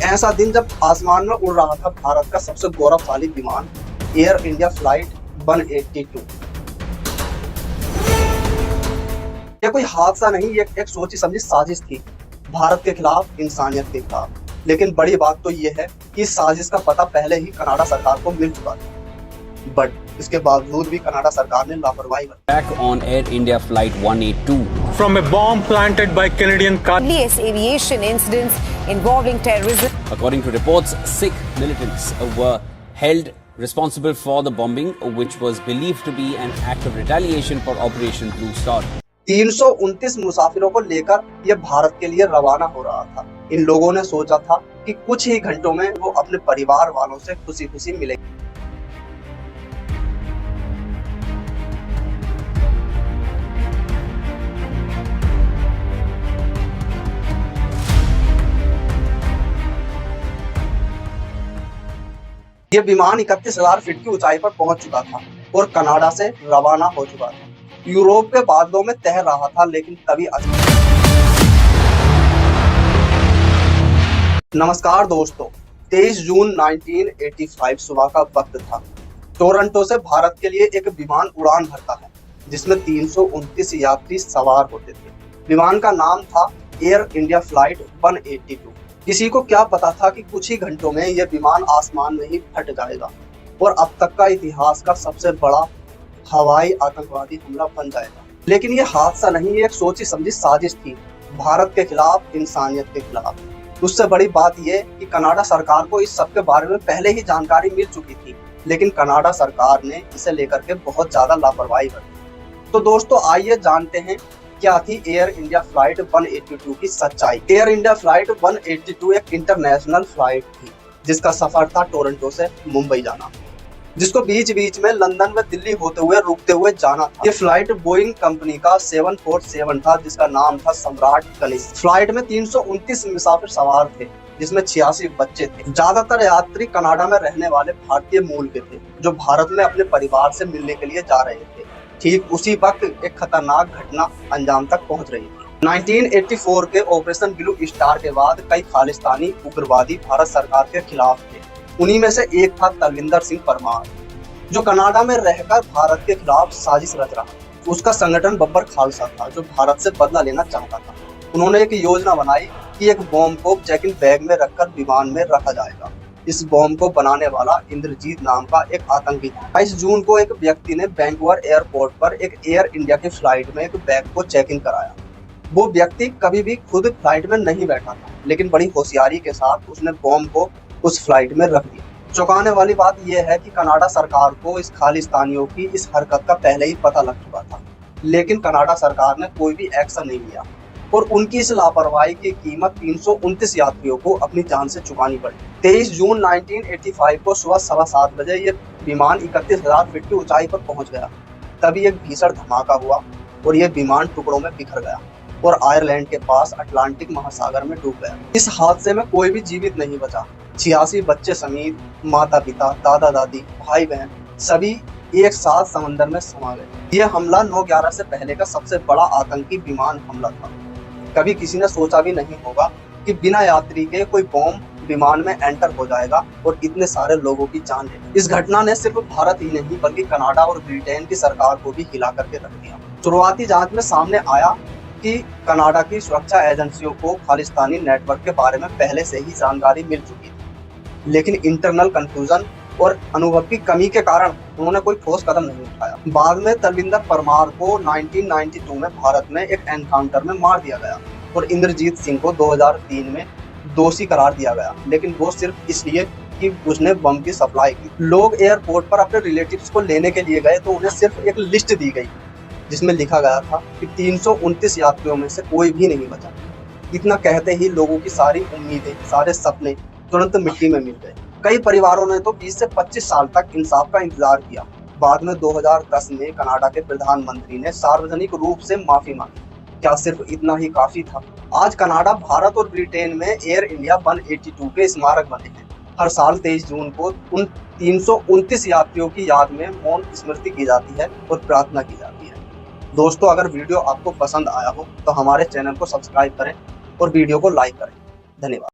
ऐसा दिन जब आसमान में उड़ रहा था भारत का सबसे गौरवशाली विमान एयर इंडिया फ्लाइट 182। यह कोई हादसा नहीं, ये एक सोची समझी साजिश थी भारत के खिलाफ, इंसानियत के खिलाफ। लेकिन बड़ी बात तो यह है कि इस साजिश का पता पहले ही कनाडा सरकार को मिल चुका था, बट इसके बावजूद भी कनाडा सरकार ने लापरवाही बरती। Attack on Air India Flight 182 from a bomb planted by Canadian aviation incidents involving terrorism. According to reports, Sikh militants were held responsible for the bombing, which was believed to be an act of retaliation for Operation Blue Star. 329 मुसाफिरों को लेकर यह भारत के लिए रवाना हो रहा था। इन लोगों ने सोचा था कि कुछ ही घंटों में वो अपने परिवार वालों से खुशी खुशी मिलेंगे। यह विमान 31,000 फीट की ऊंचाई पर पहुंच चुका था और कनाडा से रवाना हो चुका था। यूरोप के बादलों में तैर रहा था, लेकिन तभी नमस्कार दोस्तों, 23 जून 1985 सुबह का वक्त था। टोरंटो से भारत के लिए एक विमान उड़ान भरता है जिसमें 329 यात्री सवार होते थे। विमान का नाम था एयर इंडिया फ्लाइट 182। किसी को क्या पता था कि कुछ ही घंटों में यह विमान आसमान में ही फट जाएगा और अब तक का इतिहास का सबसे बड़ा हवाई आतंकवादी हमला बन जाएगा। लेकिन यह हादसा नहीं, ये एक सोची समझी साजिश थी भारत के खिलाफ, इंसानियत के खिलाफ। उससे बड़ी बात यह कि कनाडा सरकार को इस सब के बारे में पहले ही जानकारी मिल चुकी थी, लेकिन कनाडा सरकार ने इसे लेकर के बहुत ज्यादा लापरवाही बरती। तो दोस्तों आइए जानते हैं क्या थी एयर इंडिया फ्लाइट 182 की सच्चाई। एयर इंडिया फ्लाइट 182 एक इंटरनेशनल फ्लाइट थी जिसका सफर था टोरंटो से मुंबई जाना, जिसको बीच बीच में लंदन व दिल्ली होते हुए रुकते हुए जाना था। ये फ्लाइट बोइंग कंपनी का 747 था जिसका नाम था सम्राट कनिष्क। फ्लाइट में 329 मुसाफिर सवार थे जिसमें 86 बच्चे थे। ज्यादातर यात्री कनाडा में रहने वाले भारतीय मूल के थे जो भारत में अपने परिवार से मिलने के लिए जा रहे थे। ठीक उसी वक्त एक खतरनाक घटना अंजाम तक पहुंच रही थी। 1984 के ऑपरेशन ब्लू स्टार के बाद कई खालिस्तानी उग्रवादी भारत सरकार के खिलाफ थे। उन्हीं में से एक था तलविंदर सिंह परमार, जो कनाडा में रहकर भारत के खिलाफ साजिश रच रहा था। उसका संगठन बब्बर खालसा था जो भारत से बदला लेना चाहता था। उन्होंने एक योजना बनाई कि एक बॉम्ब को चेकिंग बैग में रखकर विमान में रखा जाएगा। इस बॉम्ब को बनाने वाला इंद्रजीत नाम का एक आतंकी था। 22 जून को एक व्यक्ति ने वैंकूवर एयरपोर्ट पर एक एयर इंडिया की फ्लाइट में एक बैग को चेकिंग कराया। वो व्यक्ति कभी भी खुद फ्लाइट में नहीं बैठा था, लेकिन बड़ी होशियारी के साथ उसने बॉम्ब को उस फ्लाइट में रख दिया। चौंकाने वाली बात यह है कि कनाडा सरकार को इस खालिस्तानियों की इस हरकत का पहले ही पता लग चुका था, लेकिन कनाडा सरकार ने कोई भी एक्शन नहीं लिया और उनकी इस लापरवाही की कीमत 329 यात्रियों को अपनी जान से चुकानी पड़ी। 23 जून 1985 को सुबह 7:15 बजे ये विमान 31,000 फीट की ऊंचाई पर पहुंच गया। तभी एक भीषण धमाका हुआ और यह विमान टुकड़ों में बिखर गया और आयरलैंड के पास अटलांटिक महासागर में डूब गया। इस हादसे में कोई भी जीवित नहीं बचा। 86 बच्चे समेत माता पिता, दादा दादी, भाई बहन सभी एक साथ समंदर में समा गए। यह हमला 9/11 से पहले का सबसे बड़ा आतंकी विमान हमला था। कभी किसी ने सोचा भी नहीं होगा कि बिना यात्री के कोई बॉम्ब विमान में एंटर हो जाएगा और इतने सारे लोगों की जान ले। इस घटना ने सिर्फ भारत ही नहीं बल्कि कनाडा और ब्रिटेन की सरकार को भी हिला करके रख दिया। शुरुआती जांच में सामने आया कि कनाडा की सुरक्षा एजेंसियों को खालिस्तानी नेटवर्क के बारे में पहले से ही जानकारी मिल चुकी थी, लेकिन इंटरनल कंफ्यूजन और अनुभव की कमी के कारण उन्होंने कोई ठोस कदम नहीं उठाया। बाद में तलविंदर परमार को 1992 में भारत में एक एनकाउंटर में मार दिया गया और इंद्रजीत सिंह को 2003 में दोषी करार दिया गया, लेकिन वो सिर्फ इसलिए कि उसने बम की सप्लाई की। लोग एयरपोर्ट पर अपने रिलेटिव्स को लेने के लिए गए तो उन्हें सिर्फ एक लिस्ट दी गई जिसमें लिखा गया था कि 329 यात्रियों में से कोई भी नहीं बचा। इतना कहते ही लोगों की सारी उम्मीदें, सारे सपने तुरंत मिट्टी में मिल गए। कई परिवारों ने तो 20 से 25 साल तक इंसाफ का इंतजार किया। बाद में 2010 में कनाडा के प्रधानमंत्री ने सार्वजनिक रूप से माफी मांगी। क्या सिर्फ इतना ही काफी था? आज कनाडा, भारत और ब्रिटेन में एयर इंडिया 182 के स्मारक बने हैं। हर साल 23 जून को उन 329 यात्रियों की याद में मौन स्मृति की जाती है और प्रार्थना की जाती है। दोस्तों अगर वीडियो आपको पसंद आया हो तो हमारे चैनल को सब्सक्राइब करें और वीडियो को लाइक करें। धन्यवाद।